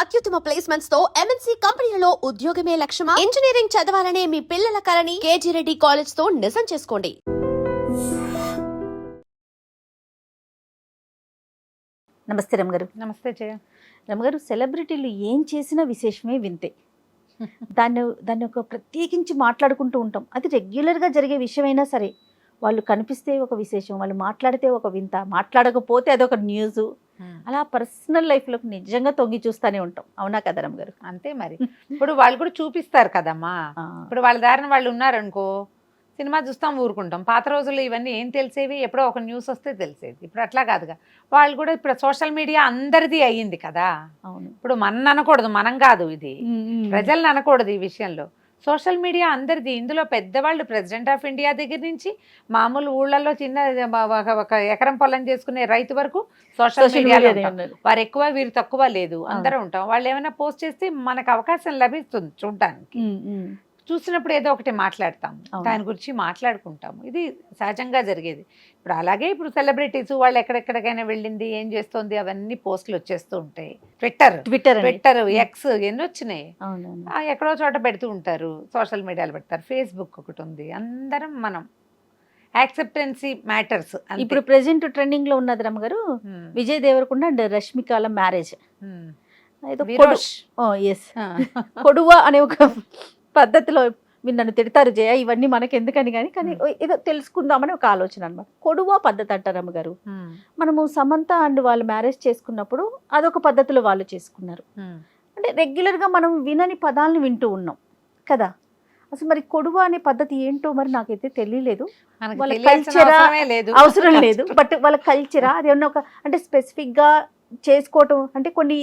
అత్యుత్తమ ప్లేస్మెంట్స్ తో ఎంఎన్సీ కంపెనీలలో ఉద్యోగమే లక్ష్యమా? ఇంజనీరింగ్ చదవాలనే మీ పిల్లల కలని కేజీ రెడ్డి కాలేజ్ తో నిజం చేసుకోండి. నమస్తే రమగారు. నమస్తే జయ. రమగారు, సెలబ్రిటీలు ఏం చేసినా విశేషమే వింతే. దాన్ని ఒక ప్రత్యేకించి మాట్లాడుకుంటూ ఉంటాం. అది రెగ్యులర్గా జరిగే విషయమైనా సరే, వాళ్ళు కనిపిస్తే ఒక విశేషం, వాళ్ళు మాట్లాడితే ఒక వింత, మాట్లాడకపోతే అదొక న్యూస్. అలా పర్సనల్ లైఫ్లోకి నిజంగా తొంగి చూస్తూనే ఉంటాం. అవునా కదా రమగారు? అంతే మరి. ఇప్పుడు వాళ్ళు కూడా చూపిస్తారు కదమ్మా. ఇప్పుడు వాళ్ళ దారిన వాళ్ళు ఉన్నారనుకో, సినిమా చూస్తాం, ఊరుకుంటాం. పాత రోజుల్లో ఇవన్నీ ఏం తెలిసేవి, ఎప్పుడో ఒక న్యూస్ వస్తే తెలిసేది. ఇప్పుడు అట్లా కాదుగా. వాళ్ళు కూడా ఇప్పుడు సోషల్ మీడియా అందరిది అయ్యింది కదా. అవును. ఇప్పుడు మన అనకూడదు, మనం కాదు, ఇది ప్రజల్ని అనకూడదు ఈ విషయంలో. సోషల్ మీడియా అందరిది. ఇందులో పెద్దవాళ్ళు ప్రెసిడెంట్ ఆఫ్ ఇండియా దగ్గర నుంచి మామూలు ఊళ్ళల్లో చిన్న ఒక ఎకరం పొలం చేసుకునే రైతు వరకు సోషల్ మీడియాలో వారు ఎక్కువ వీరు తక్కువ లేదు, అందరూ ఉంటాం. వాళ్ళు ఏమైనా పోస్ట్ చేస్తే మనకు అవకాశం లభిస్తుంది చూడటానికి. చూసినప్పుడు ఏదో ఒకటి మాట్లాడతాం, దాని గురించి మాట్లాడుకుంటాము. ఇది సహజంగా జరిగేది. ఇప్పుడు అలాగే ఇప్పుడు సెలబ్రిటీస్ వాళ్ళు ఎక్కడెక్కడికైనా వెళ్ళింది, ఏం చేస్తుంది, అవన్నీ పోస్టులు వచ్చేస్తూ ఉంటాయి. ట్విట్టర్ ఎక్స్ ఎన్ని వచ్చినాయి, ఎక్కడో చోట పెడుతూ ఉంటారు, సోషల్ మీడియాలో పెడతారు. ఫేస్బుక్ ఒకటి ఉంది. అందరం మనం యాక్సెప్టెన్సీ మ్యాటర్స్. ఇప్పుడు ప్రెసెంట్ ట్రెండింగ్ లో ఉన్నది రమగారు, విజయ్ దేవరకొండ అండ్ రష్మికాల మ్యారేజ్. కొడువ అనే ఒక పద్ధతిలో, మీరు నన్ను తిడతారు జయ, ఇవన్నీ మనకి ఎందుకని కానీ ఏదో తెలుసుకుందామని ఒక ఆలోచన అనమాట. కొడువ పద్ధతి అంటారు అమ్మగారు. మనము సమంత అండ్ వాళ్ళు మ్యారేజ్ చేసుకున్నప్పుడు అదొక పద్ధతిలో వాళ్ళు చేసుకున్నారు. అంటే రెగ్యులర్గా మనం వినని పదాలను వింటూ ఉన్నాం కదా. అసలు మరి కొడువ అనే పద్ధతి ఏంటో మరి నాకైతే తెలియలేదు. వాళ్ళ కల్చరా అవసరం లేదు, బట్ వాళ్ళ కల్చరా అదేమన్నా ఒక అంటే స్పెసిఫిక్గా చేసుకోవటం అంటే కొన్ని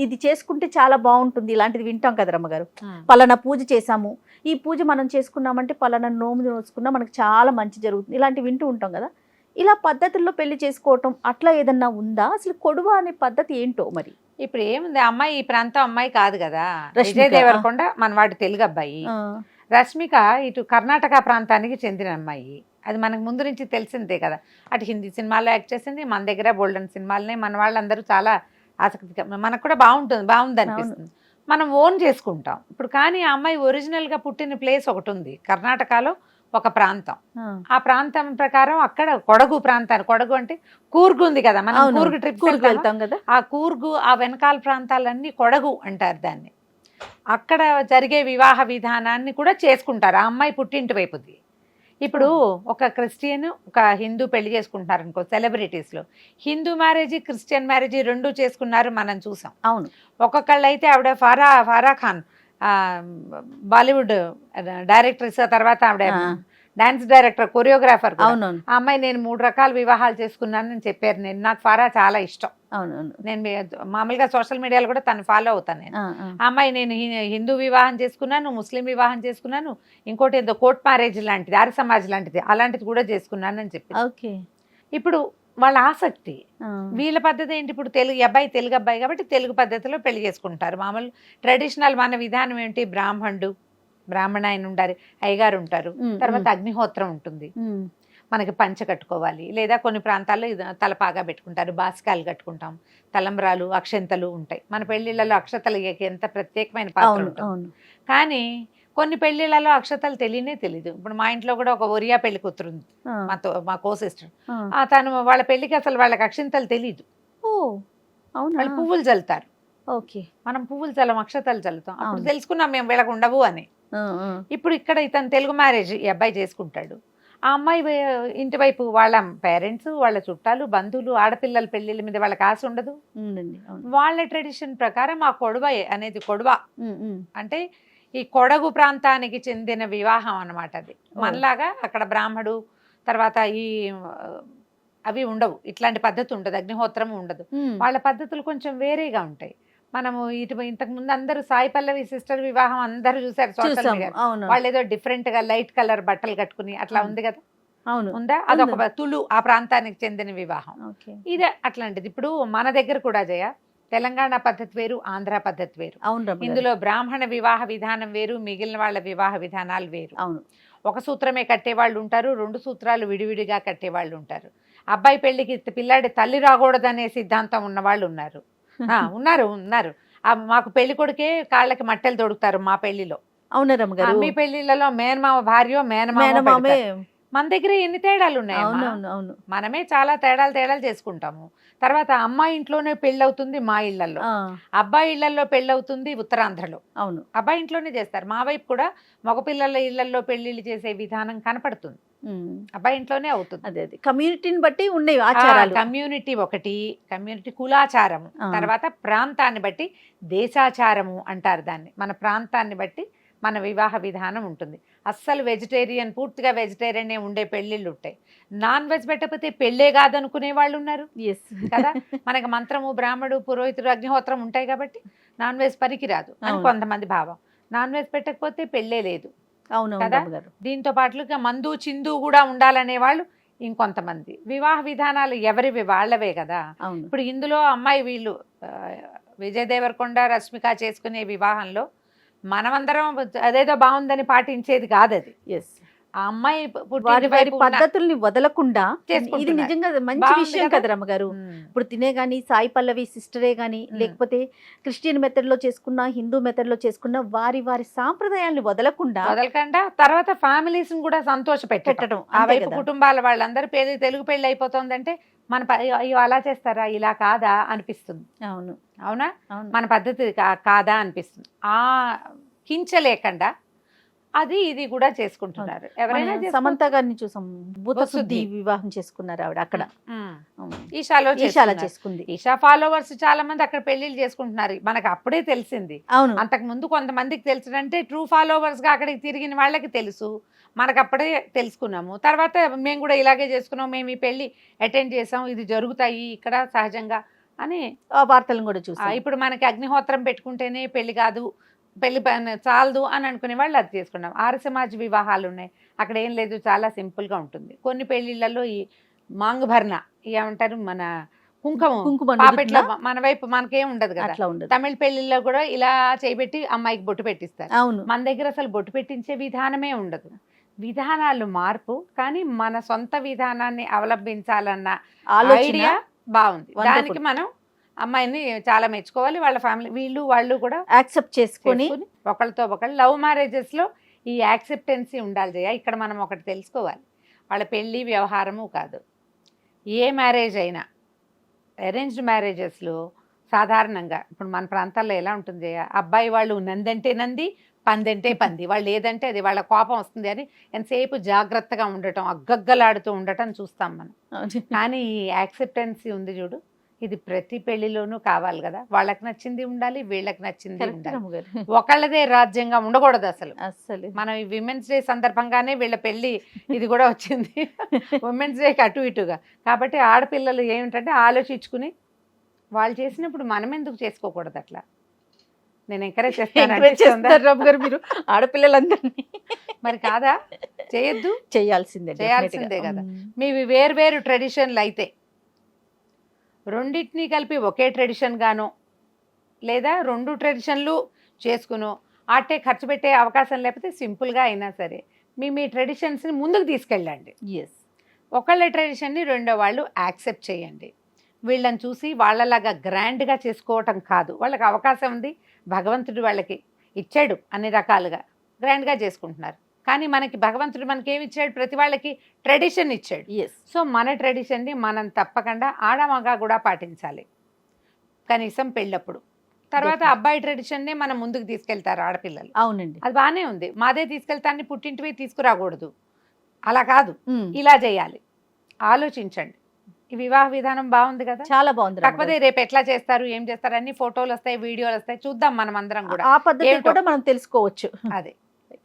ఇది చేసుకుంటే చాలా బాగుంటుంది, ఇలాంటిది వింటాం కదా రమ్మగారు. పలానా పూజ చేసాము, ఈ పూజ మనం చేసుకున్నామంటే పలానా నోము నోసుకున్నా మనకు చాలా మంచి జరుగుతుంది, ఇలాంటివి వింటూ ఉంటాం కదా. ఇలా పద్ధతుల్లో పెళ్లి చేసుకోవటం అట్లా ఏదన్నా ఉందా? అసలు కొడువ అనే పద్ధతి ఏంటో మరి. ఇప్పుడు ఏముంది, అమ్మాయి ఈ ప్రాంతం అమ్మాయి కాదు కదా. విజయ్ దేవరకొండ మనవాడి తెలుగు అబ్బాయి, రష్మిక ఇటు కర్ణాటక ప్రాంతానికి చెందిన అమ్మాయి. అది మనకు ముందు నుంచి తెలిసిందే కదా. అటు హిందీ సినిమాల్లో యాక్ట్ చేసింది, మన దగ్గర బోల్డెన్ సినిమాలనే మన వాళ్ళందరూ చాలా ఆసక్తిగా, మనకు కూడా బాగుంది అనిపిస్తుంది, మనం ఓన్ చేసుకుంటాం ఇప్పుడు. కానీ ఆ అమ్మాయి ఒరిజినల్గా పుట్టిన ప్లేస్ ఒకటి ఉంది కర్ణాటకలో, ఒక ప్రాంతం. ఆ ప్రాంతం ప్రకారం అక్కడ కొడగు ప్రాంతాన్ని, కొడగు అంటే కూర్గు ఉంది కదా, మనం కూర్గు ట్రిప్ వెళ్తాం కదా, ఆ కూర్గు ఆ వెనకాల ప్రాంతాలన్నీ కొడగు అంటారు దాన్ని. అక్కడ జరిగే వివాహ విధానాన్ని కూడా చేసుకుంటారు ఆ అమ్మాయి పుట్టింటి వైపుది. ఇప్పుడు ఒక క్రిస్టియన్ ఒక హిందూ పెళ్లి చేసుకుంటున్నారు అనుకో, సెలబ్రిటీస్లో హిందూ మ్యారేజ్ క్రిస్టియన్ మ్యారేజ్ రెండు చేసుకున్నారు, మనం చూసాం. అవును. ఒక్కొక్కళ్ళు అయితే ఆవిడ ఫారా ఖాన్ బాలీవుడ్ డైరెక్టర్స్, తర్వాత ఆవిడ డాన్స్ డైరెక్టర్, కొరియోగ్రాఫర్. అవును. ఆ అమ్మాయి నేను 3 రకాల వివాహాలు చేసుకున్నానని చెప్పారు. నాకు ఫారా చాలా ఇష్టం. అవును. నేను మామూలుగా సోషల్ మీడియాలో కూడా తను ఫాలో అవుతాను నేను. ఆ అమ్మాయి నేను హిందూ వివాహం చేసుకున్నాను, ముస్లిం వివాహం చేసుకున్నాను, ఇంకోటి ఏదో కోర్ట్ మ్యారేజ్ లాంటిది, ఆర్య సమాజ్ లాంటిది, అలాంటిది కూడా చేసుకున్నానని చెప్పి. ఓకే. ఇప్పుడు వాళ్ళ ఆసక్తి, వీళ్ళ పద్ధతి ఏంటి, ఇప్పుడు తెలుగు అబ్బాయి కాబట్టి తెలుగు పద్ధతిలో పెళ్లి చేసుకుంటారు. మామూలు ట్రెడిషనల్ మన విధానం ఏంటి, బ్రాహ్మణ ఆయన ఉండాలి, అయ్యగారు ఉంటారు, తర్వాత అగ్నిహోత్రం ఉంటుంది, మనకి పంచ కట్టుకోవాలి, లేదా కొన్ని ప్రాంతాల్లో తలపాగా పెట్టుకుంటారు, బాసికాలు కట్టుకుంటాం, తలంబ్రాలు అక్షంతలు ఉంటాయి. మన పెళ్లిళ్ళలో అక్షతలు ఎంత ప్రత్యేకమైన పాత్ర ఉంటుంది. కానీ కొన్ని పెళ్లిళ్ళలో అక్షతలు తెలీదు. ఇప్పుడు మా ఇంట్లో కూడా ఒక ఒరియా పెళ్లి కూతురుంది, మా కో సిస్టర్. తను వాళ్ళ పెళ్లికి అసలు వాళ్ళకి అక్షంతలు తెలీదు. వాళ్ళు పువ్వులు చల్లుతారు. ఓకే. మనం పువ్వులు చల్లం, అక్షతలు చల్లుతాం. అప్పుడు తెలుసుకున్నాం మేము వీళ్ళకు ఉండవు అని. ఇప్పుడు ఇక్కడ ఇతను తెలుగు మ్యారేజ్ ఈ అబ్బాయి చేసుకుంటాడు. ఆ అమ్మాయి ఇంటి వైపు వాళ్ళ పేరెంట్స్, వాళ్ళ చుట్టాలు, బంధువులు, ఆడపిల్లల పెళ్లిళ్ళ మీద వాళ్ళకి ఆశ ఉండదు. వాళ్ళ ట్రెడిషన్ ప్రకారం ఆ కొడవ అనేది, కొడవ అంటే ఈ కొడగు ప్రాంతానికి చెందిన వివాహం అన్నమాట. అది మనలాగా అక్కడ బ్రాహ్మడు తర్వాత ఈ అవి ఉండవు, ఇట్లాంటి పద్ధతి ఉండదు, అగ్నిహోత్రం ఉండదు. వాళ్ళ పద్ధతులు కొంచెం వేరేగా ఉంటాయి. మనము ఇంతకు ముందు అందరూ సాయి పల్లవి సిస్టర్ వివాహం అందరూ చూసారు సోషల్ మీడియా. వాళ్ళు ఏదో డిఫరెంట్ గా లైట్ కలర్ బట్టలు కట్టుకుని అట్లా ఉంది కదా, ఉందా? అదొక తులు ఆ ప్రాంతానికి చెందిన వివాహం. ఇదే అట్లాంటిది. ఇప్పుడు మన దగ్గర కూడా జయ, తెలంగాణ పద్ధతి వేరు, ఆంధ్ర పద్ధతి వేరు. ఇందులో బ్రాహ్మణ వివాహ విధానం వేరు, మిగిలిన వాళ్ళ వివాహ విధానాలు వేరు. ఒక సూత్రమే కట్టేవాళ్ళు ఉంటారు, 2 సూత్రాలు విడివిడిగా కట్టేవాళ్ళు ఉంటారు. అబ్బాయి పెళ్లికి పిల్లాడి తల్లి రాకూడదనే సిద్ధాంతం ఉన్న వాళ్ళు ఉన్నారు. మాకు పెళ్లి కొడుకే కాళ్ళకి మట్టెలు తొడుగుతారు మా పెళ్లిలో. అవునా రమ్మగారు? మీ పెళ్లిళ్ళలో మేనమామ భార్య మేనమామ మేనమామే. మన దగ్గర ఎన్ని తేడాలు ఉన్నాయి. అవునవును అవును. మనమే చాలా తేడాలు చేసుకుంటాము. తర్వాత అమ్మాయి ఇంట్లోనే పెళ్లి అవుతుంది మా ఇళ్లలో, అబ్బాయి ఇళ్లలో పెళ్లి అవుతుంది ఉత్తరాంధ్రలో. అవును, అబ్బాయి ఇంట్లోనే చేస్తారు. మా వైపు కూడా మగపిల్లల ఇళ్లలో పెళ్లిళ్ళు చేసే విధానం కనపడుతుంది, అబ్బాయి ఇంట్లోనే అవుతుంది. అదే అదే కమ్యూనిటీని బట్టి ఉన్నాయి ఆచారాలు. కమ్యూనిటీ ఒకటి, కమ్యూనిటీ కులాచారము, తర్వాత ప్రాంతాన్ని బట్టి దేశాచారము అంటారు దాన్ని. మన ప్రాంతాన్ని బట్టి మన వివాహ విధానం ఉంటుంది. అస్సలు వెజిటేరియన్, పూర్తిగా వెజిటేరియన్ ఉండే పెళ్లిళ్ళు ఉంటాయి. నాన్ వెజ్ పెట్టకపోతే పెళ్ళే కాదనుకునే వాళ్ళు ఉన్నారు కదా. మనకి మంత్రము, బ్రాహ్మడు, పురోహితుడు, అగ్నిహోత్రం ఉంటాయి కాబట్టి నాన్ వెజ్ పనికిరాదు అని కొంతమంది భావం. నాన్ వెజ్ పెట్టకపోతే పెళ్ళే లేదు కదా. దీంతో పాటుగా మందు చిందు కూడా ఉండాలనే వాళ్ళు ఇంకొంతమంది. వివాహ విధానాలు ఎవరివి వాళ్ళవే కదా. ఇప్పుడు ఇందులో అమ్మాయి వీళ్ళు విజయ్ దేవరకొండ, రష్మిక చేసుకునే వివాహంలో మనమందరం అదేదో బాగుందని పాటించేది కాదు అది. ఆ అమ్మాయి వారి పద్ధతుల్ని వదలకుండా, ఇది నిజంగా మంచి విషయం కదా రమ్మగారు. ఇప్పుడు తినే గాని సాయి పల్లవి సిస్టరే గాని, లేకపోతే క్రిస్టియన్ మెథడ్ లో చేసుకున్న, హిందూ మెథడ్ లో చేసుకున్న, వారి సాంప్రదాయాన్ని వదలకుండా తర్వాత ఫ్యామిలీస్ కూడా సంతోష పెట్టడం. ఆ వైపు కుటుంబాల వాళ్ళందరూ తెలుగు పెళ్లి అయిపోతుందంటే మన అయ్యో అలా చేస్తారా, ఇలా కాదా అనిపిస్తుంది. అవునా, మన పద్ధతి కాదా అనిపిస్తుంది. ఆ కించలేకుండా అది ఇది కూడా చేసుకుంటున్నారు. ఎవరైనా సమంత గారిని చూసాం, భూతశుద్ధి వివాహం చేసుకున్నారు ఆవిడ అక్కడ. ఈషాలో చేసుకుంది. ఈషా ఫాలోవర్స్ చాలా మంది అక్కడ పెళ్లిళ్ళు చేసుకుంటున్నారు. మనకు అప్పుడే తెలిసింది. అంతకు ముందు కొంతమందికి తెలుసుంటే ట్రూ ఫాలోవర్స్ గా అక్కడికి తిరిగిన వాళ్ళకి తెలుసు, మనకు అప్పుడే తెలుసుకున్నాము. తర్వాత మేము కూడా ఇలాగే చేసుకున్నాం, మేము ఈ పెళ్లి అటెండ్ చేసాం, ఇది జరుగుతాయి ఇక్కడ సహజంగా అని వార్తలను కూడా చూసాం. ఇప్పుడు మనకి అగ్నిహోత్రం పెట్టుకుంటేనే పెళ్లి కాదు, పెళ్లి చాలదు అని అనుకునే వాళ్ళు అది చేసుకున్నాం. ఆర్య సమాజ్ వివాహాలు ఉన్నాయి, అక్కడ ఏం లేదు, చాలా సింపుల్ గా ఉంటుంది. కొన్ని పెళ్లిళ్లలో ఈ మాంగభరణ ఏమంటారు, మన కుంకుమ పాపెట్లో మన వైపు మనకేం ఉండదు కదా. తమిళ పెళ్లిల్లో కూడా ఇలా చేయబెట్టి అమ్మాయికి బొట్టు పెట్టిస్తారు. మన దగ్గర అసలు బొట్టు పెట్టించే విధానమే ఉండదు. విధానాలు మార్పు, కానీ మన సొంత విధానాన్ని అవలంబించాలన్న ఐడియా బాగుంది. దానికి మనం అమ్మాయిని చాలా మెచ్చుకోవాలి. వాళ్ళ ఫ్యామిలీ వాళ్ళు కూడా యాక్సెప్ట్ చేసుకొని ఒకళ్ళతో ఒకళ్ళు. లవ్ మ్యారేజెస్ లో ఈ యాక్సెప్టెన్సీ ఉండాలి జయ. ఇక్కడ మనం ఒకటి తెలుసుకోవాలి, వాళ్ళ పెళ్లి వ్యవహారము కాదు. ఏ మ్యారేజ్ అయినా అరేంజ్డ్ మ్యారేజెస్లో సాధారణంగా ఇప్పుడు మన ప్రాంతాల్లో ఎలా ఉంటుంది జయ, అబ్బాయి వాళ్ళు నందంటే నంది, పందంటే పంది, వాళ్ళు ఏదంటే అది, వాళ్ళ కోపం వస్తుంది అని ఎంతసేపు జాగ్రత్తగా ఉండటం, అగ్గగ్గలాడుతూ ఉండటం చూస్తాం మనం. కానీ ఈ యాక్సెప్టెన్సీ ఉంది చూడు, ఇది ప్రతి పెళ్లిలోనూ కావాలి కదా. వాళ్ళకి నచ్చింది ఉండాలి, వీళ్ళకి నచ్చింది ఉండాలి. ఒకళ్ళదే రాజ్యంగా ఉండకూడదు అసలు. మనం ఈ విమెన్స్ డే సందర్భంగానే వీళ్ళ పెళ్లి ఇది కూడా వచ్చింది, ఉమెన్స్ డేకి అటు ఇటుగా. కాబట్టి ఆడపిల్లలు ఏమిటంటే ఆలోచించుకుని వాళ్ళు చేసినప్పుడు మనం ఎందుకు చేసుకోకూడదు అట్లా. నేను ఎంకరేజ్ చేస్తాను మీరు ఆడపిల్లలందరినీ. మరి కాదా, చేయొద్దు, చేయాల్సిందే కదా. మీవి వేరు ట్రెడిషన్లు అయితే రెండింటినీ కలిపి ఒకే ట్రెడిషన్ గానో, లేదా రెండు ట్రెడిషన్లు చేసుకునో, ఆటే ఖర్చు పెట్టే అవకాశం లేకపోతే సింపుల్గా అయినా సరే మీ ట్రెడిషన్స్ని ముందుకు తీసుకెళ్ళండి. ఒకళ్ళ ట్రెడిషన్ని రెండో వాళ్ళు యాక్సెప్ట్ చేయండి. వీళ్ళని చూసి వాళ్ళలాగా గ్రాండ్గా చేసుకోవటం కాదు. వాళ్ళకి అవకాశం ఉంది, భగవంతుడు వాళ్ళకి ఇచ్చాడు, అన్ని రకాలుగా గ్రాండ్గా చేసుకుంటున్నారు. కానీ మనకి భగవంతుడు మనకేమి ఇచ్చాడు, ప్రతి వాళ్ళకి ట్రెడిషన్ ఇచ్చాడు. సో మన ట్రెడిషన్ని మనం తప్పకుండా ఆడమగా కూడా పాటించాలి, కనీసం పెళ్ళప్పుడు. తర్వాత అబ్బాయి ట్రెడిషన్నే మనం ముందుకు తీసుకెళ్తారు ఆడపిల్లలు. అవునండి, అది బాగానే ఉంది. మాదే తీసుకెళ్తాన్ని పుట్టింటివి తీసుకురాకూడదు, అలా కాదు, ఇలా చేయాలి. ఆలోచించండి. ఈ వివాహ విధానం బాగుంది కదా, చాలా బాగుంది. కాకపోతే రేపు ఎట్లా చేస్తారు, ఏం చేస్తారు, అన్ని ఫోటోలు వస్తాయి, వీడియోలు వస్తాయి, చూద్దాం మనం అందరం కూడా. ఆ పద్ధతి కూడా మనం తెలుసుకోవచ్చు. అదే.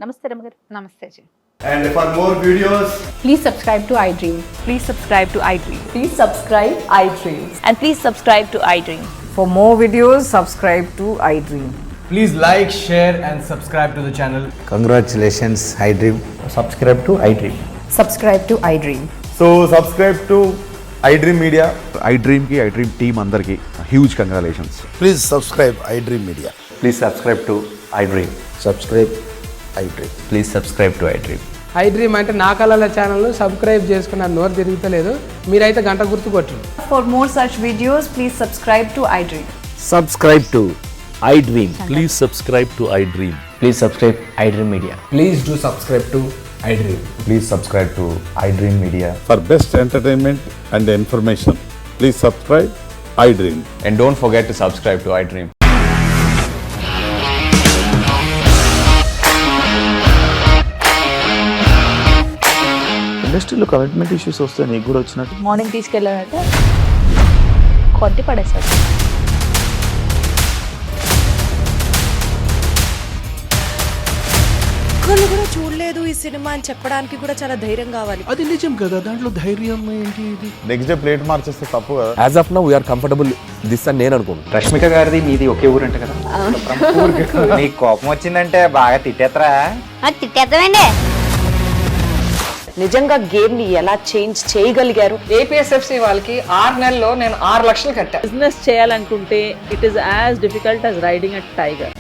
నమస్తే రమ్మగారు. నమస్తే G. And for more videos, please subscribe to iDream. Please subscribe to iDream. Please subscribe iDream. And please subscribe to iDream. For more videos, subscribe to iDream. please like, share and subscribe to the channel. Congratulations, iDream. Subscribe to iDream. Subscribe to iDream. So subscribe to iDream Media. iDream ki iDream team andarki huge congratulations. Please subscribe iDream Media. Please subscribe to iDream. Subscribe iDream. Please subscribe to iDream. iDream అంటే నా కళల channel subscribe చేసుకున్న నోరు తిరుగుతలేదు, మీరైతే గంట గుర్తు కొట్టండి. For more such videos, please subscribe to iDream. Subscribe to iDream. Please subscribe to iDream. Please subscribe iDream Media. Please do subscribe to iDream. Please subscribe to iDream Media. For best entertainment and information, please subscribe iDream. And don't forget to subscribe to iDream. ఇండస్ట్రీలో commitment issues వస్తే నీకు కూడా వచ్చినట్టు morning తీసుకెళ్ళాలంటే కొట్టి పడేస్తారు. ఒక్కళ్ళు కూడా చూడలేదు ఈ సినిమా అని చెప్పడానికి కూడా చాలా ధైర్యం కావాలి. అది నిజం కదా, దాంట్లో ధైర్యం ఏంటి? ఇది నెక్స్ట్ డే ప్లేట్ మార్చేస్తే తప్పు కదా. As of now we are comfortable this అని నేను అనుకుంటున్నాను. రష్మిక గారిది మీది ఒకే ఊరంట కదా? నీకు కోపం వచ్చిందంటే బాగా తిట్టేత్తరా? తిట్టేద్దామండి. నిజంగా గేమ్ ని ఎలా చేంజ్ చేయగలిగారు? ఏపీఎస్ఎఫ్సి వాళ్ళకి 6 నెలల్లో నేను 6 లక్షలు కట్టా. బిజినెస్ చేయాలనుకుంటే it is as difficult as riding a tiger.